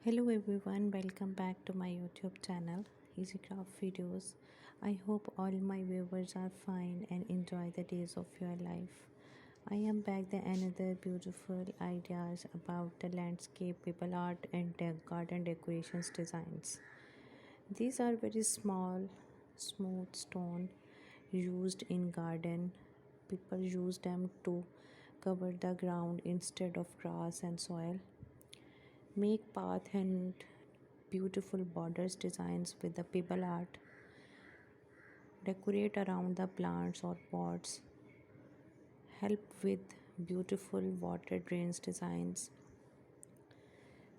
Hello everyone, welcome back to my YouTube channel, Easy Craft Videos. I hope all my viewers are fine and enjoy the days of your life. I am back with another beautiful ideas about the landscape, people art and garden decorations designs. These are very small, smooth stone used in garden. People use them to cover the ground instead of grass and soil. Make path and beautiful borders designs with the pebble art. Decorate around the plants or pots. Help with beautiful water drains designs.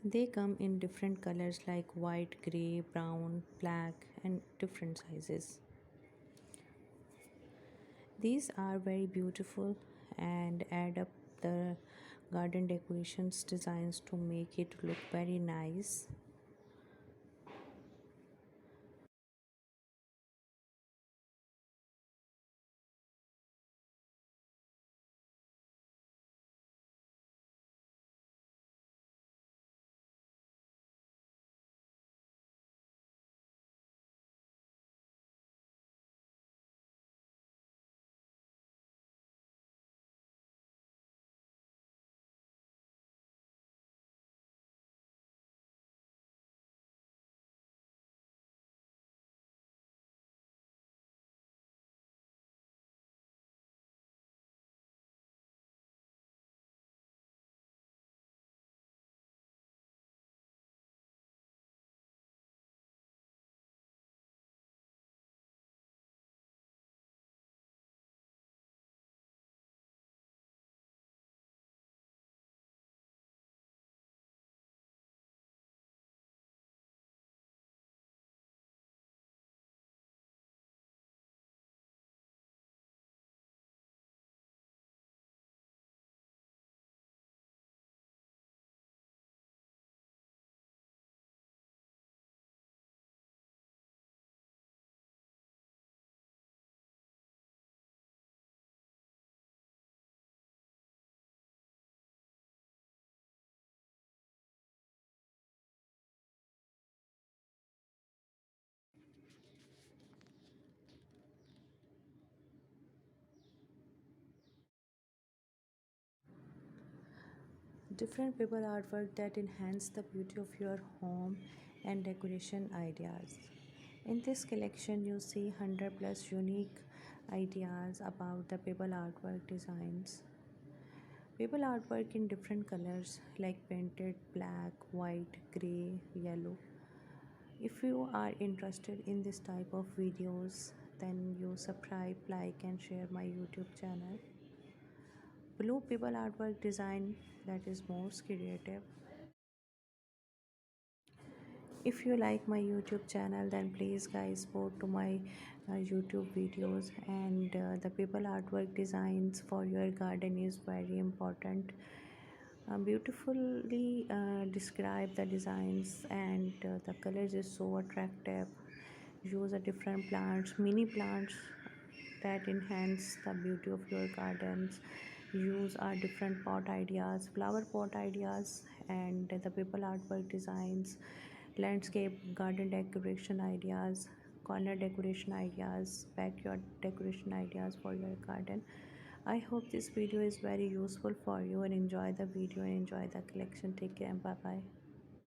They come in different colors like white, grey, brown, black, and different sizes. These are very beautiful and add up the garden decorations designs to make it look very nice. Different paper artwork that enhance the beauty of your home and decoration ideas. In this collection, you see 100 plus unique ideas about the paper artwork designs. Paper artwork in different colors like painted black, white, gray, yellow. If you are interested in this type of videos, then you subscribe, like, and share my YouTube channel. Blue paper artwork design that is most creative. If you like my YouTube channel, then please guys support to my YouTube videos, and the people artwork designs for your garden is very important. Beautifully describe the designs, and the colors is so attractive. Use a different plants, mini plants that enhance the beauty of your gardens. Use our different pot ideas, flower pot ideas, and the people artwork designs, landscape garden decoration ideas, corner decoration ideas, backyard decoration ideas for your garden. I hope this video is very useful for you, and enjoy the video and enjoy the collection. Take care and bye bye.